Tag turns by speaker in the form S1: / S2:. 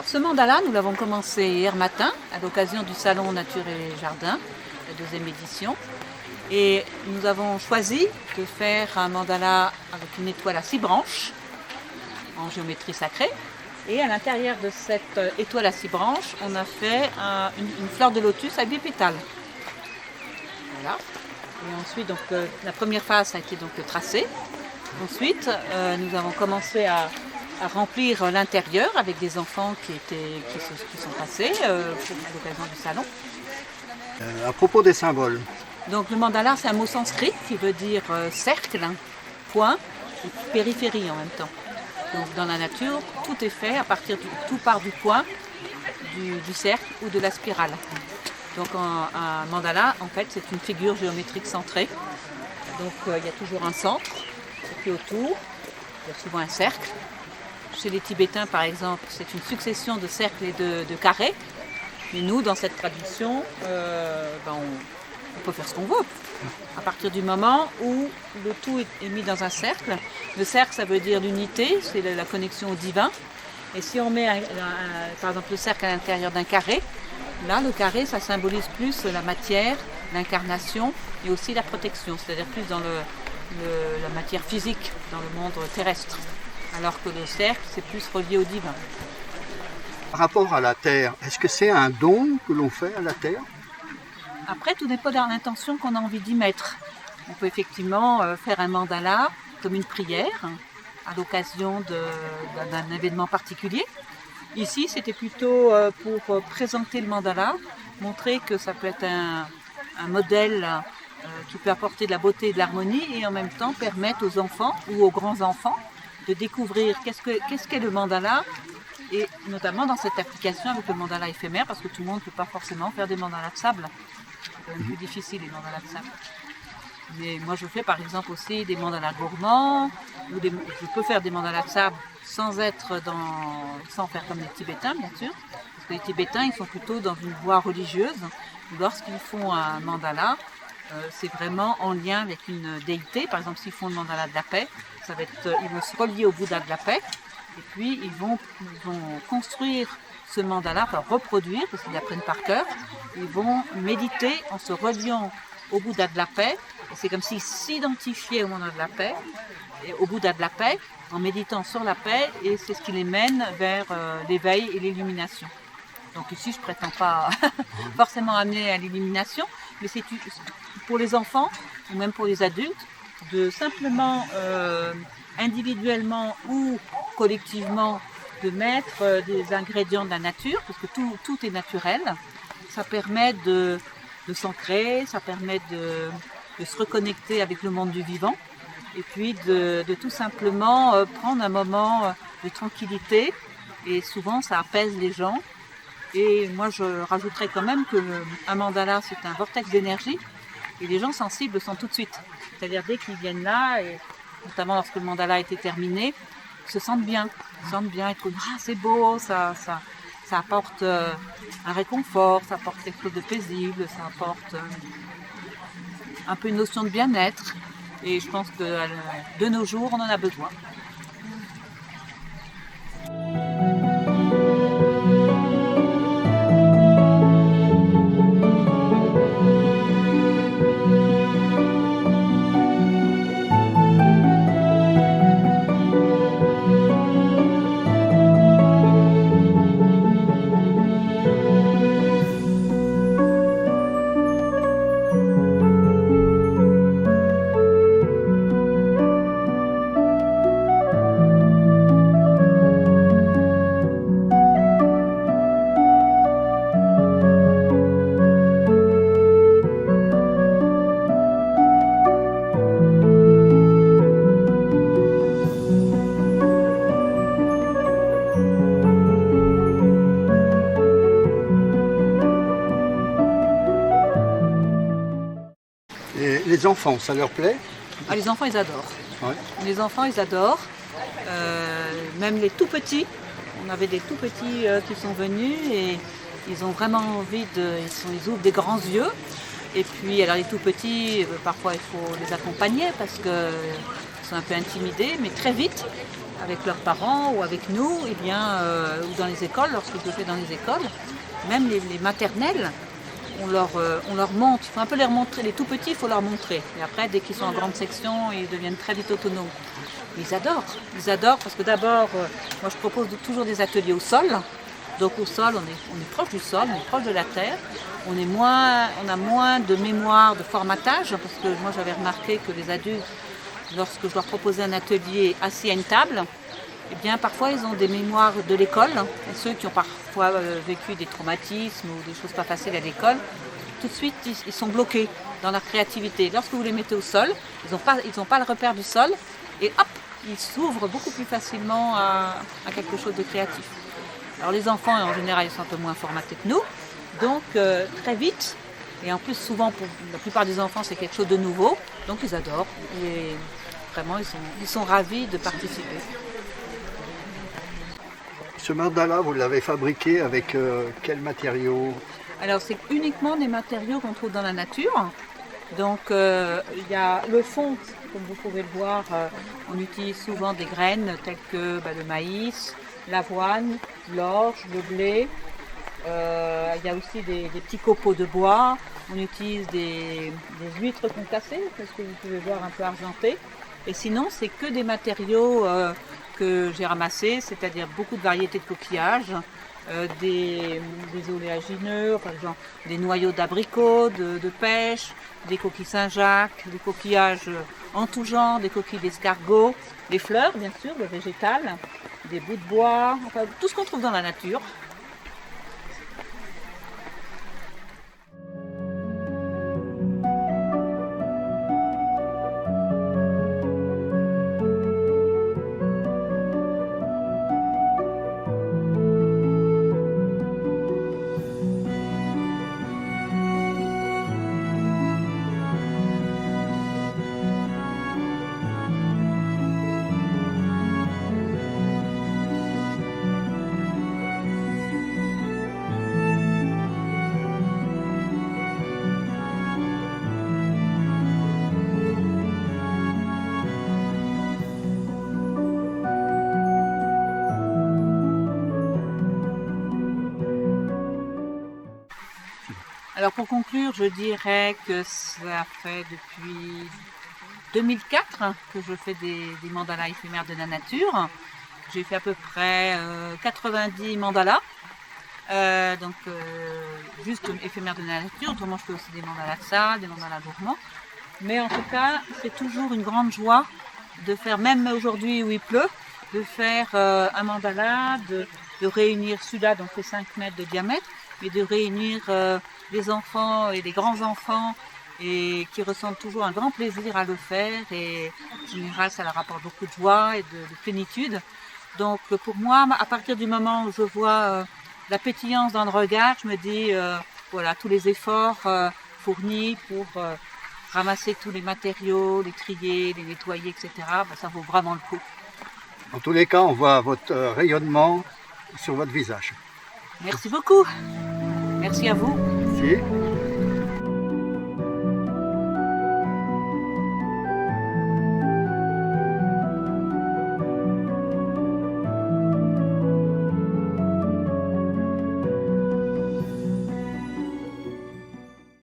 S1: Alors ce mandala, nous l'avons commencé hier matin à l'occasion du Salon Nature et Jardin, la deuxième édition. Et nous avons choisi de faire un mandala avec une étoile à 6 branches en géométrie sacrée. Et à l'intérieur de cette étoile à 6 branches, on a fait une fleur de lotus à 8 pétales. Voilà. Et ensuite, donc, la première phase a été donc tracée. Ensuite, nous avons commencé à remplir l'intérieur avec des enfants qui sont passés à l'occasion du salon.
S2: À propos des symboles.
S1: Donc le mandala, c'est un mot sanskrit qui veut dire cercle, point et périphérie en même temps. Donc dans la nature, tout est fait à partir tout part du point, du cercle ou de la spirale. Donc un mandala, en fait, c'est une figure géométrique centrée. Donc il y a toujours un centre, et puis autour, il y a souvent un cercle. Chez les Tibétains, par exemple, c'est une succession de cercles et de carrés. Mais nous, dans cette tradition, on peut faire ce qu'on veut. À partir du moment où le tout est mis dans un cercle, le cercle, ça veut dire l'unité, c'est la connexion au divin. Et si on met, par exemple, le cercle à l'intérieur d'un carré, là, le carré, ça symbolise plus la matière, l'incarnation et aussi la protection, c'est-à-dire plus dans la matière physique, dans le monde terrestre. Alors que le cercle, c'est plus relié au divin.
S2: Par rapport à la terre, est-ce que c'est un don que l'on fait à la terre?
S1: Après, tout dépend de l'intention qu'on a envie d'y mettre. On peut effectivement faire un mandala comme une prière à l'occasion d'un événement particulier. Ici, c'était plutôt pour présenter le mandala, montrer que ça peut être un modèle qui peut apporter de la beauté et de l'harmonie et en même temps permettre aux enfants ou aux grands-enfants de découvrir qu'est-ce qu'est le mandala et notamment dans cette application avec le mandala éphémère parce que tout le monde ne peut pas forcément faire des mandalas de sable. C'est un peu plus difficile les mandalas de sable. Mais moi je fais par exemple aussi des mandalas gourmands, je peux faire des mandalas de sable sans faire comme les Tibétains bien sûr. Parce que les Tibétains ils sont plutôt dans une voie religieuse. Lorsqu'ils font un mandala, c'est vraiment en lien avec une déité. Par exemple s'ils font le mandala de la paix, ils vont se relier au Bouddha de la paix. Et puis ils vont construire ce mandala, enfin reproduire, parce qu'ils apprennent par cœur. Ils vont méditer en se reliant au Bouddha de la paix. Et c'est comme s'ils s'identifiaient au Bouddha de la paix, au Bouddha de la paix, en méditant sur la paix. Et c'est ce qui les mène vers l'éveil et l'illumination. Donc ici, je ne prétends pas forcément amener à l'illumination, mais c'est pour les enfants, ou même pour les adultes, de simplement individuellement ou collectivement de mettre des ingrédients de la nature, parce que tout est naturel. Ça permet de s'ancrer, ça permet de se reconnecter avec le monde du vivant, et puis de tout simplement prendre un moment de tranquillité, et souvent ça apaise les gens. Et moi je rajouterais quand même qu'un mandala c'est un vortex d'énergie, et les gens sensibles le sont tout de suite. C'est-à-dire dès qu'ils viennent là, et notamment lorsque le mandala a été terminé, ils se sentent bien. Ils trouvent c'est beau, ça apporte un réconfort, ça apporte quelque chose de paisible, ça apporte un peu une notion de bien-être. Et je pense que de nos jours, on en a besoin.
S2: Et les enfants, ça leur plaît?
S1: Les enfants, ils adorent.
S2: Ouais.
S1: Les enfants, ils adorent. Même les tout petits. On avait des tout petits qui sont venus et ils ont vraiment envie ils ouvrent des grands yeux. Et puis, alors les tout petits, parfois il faut les accompagner parce que qui sont un peu intimidés, mais très vite, avec leurs parents ou avec nous, ou dans les écoles, lorsque je le fais dans les écoles, même les maternelles, on leur montre, il faut un peu les montrer, les tout petits, il faut leur montrer. Et après, dès qu'ils sont en grande section, ils deviennent très vite autonomes. Ils adorent parce que d'abord, moi je propose toujours des ateliers au sol. Donc au sol, on est proche du sol, on est proche de la terre. On a moins de mémoire, de formatage, parce que moi j'avais remarqué que les adultes, lorsque je leur proposais un atelier assis à une table, eh bien parfois ils ont des mémoires de l'école. Et ceux qui ont parfois vécu des traumatismes ou des choses pas faciles à l'école, tout de suite ils sont bloqués dans leur créativité. Lorsque vous les mettez au sol, ils n'ont pas le repère du sol et hop, ils s'ouvrent beaucoup plus facilement à quelque chose de créatif. Alors les enfants en général ils sont un peu moins formatés que nous, donc très vite, et en plus souvent pour la plupart des enfants c'est quelque chose de nouveau, donc ils adorent et vraiment ils sont ravis de participer.
S2: Ce mandala, vous l'avez fabriqué avec quels matériaux?
S1: Alors c'est uniquement des matériaux qu'on trouve dans la nature. Donc il y a le fond, comme vous pouvez le voir, on utilise souvent des graines telles que le maïs, l'avoine, l'orge, le blé. Il y a aussi des petits copeaux de bois. On utilise des huîtres concassées, parce que vous pouvez voir un peu argentées. Et sinon, c'est que des matériaux que j'ai ramassés, c'est-à-dire beaucoup de variétés de coquillages, des oléagineux, par exemple des noyaux d'abricots, de pêche, des coquilles Saint-Jacques, des coquillages en tout genre, des coquilles d'escargot, des fleurs bien sûr, le végétal, des bouts de bois, enfin tout ce qu'on trouve dans la nature. Alors pour conclure, je dirais que ça fait depuis 2004 que je fais des mandalas éphémères de la nature. J'ai fait à peu près 90 mandalas, juste éphémères de la nature. Autrement, je fais aussi des mandalas de salle, des mandalas gourmands. Mais en tout cas, c'est toujours une grande joie de faire, même aujourd'hui où il pleut, de faire un mandala, de réunir celui-là, donc fait 5 mètres de diamètre, mais de réunir les enfants et les grands-enfants et qui ressentent toujours un grand plaisir à le faire et en général ça leur apporte beaucoup de joie et de plénitude. Donc pour moi, à partir du moment où je vois la pétillance dans le regard, je me dis voilà, tous les efforts fournis pour ramasser tous les matériaux, les trier, les nettoyer, etc., ça vaut vraiment le coup.
S2: En tous les cas, on voit votre rayonnement sur votre visage.
S1: Merci beaucoup. Merci à vous.
S2: Merci.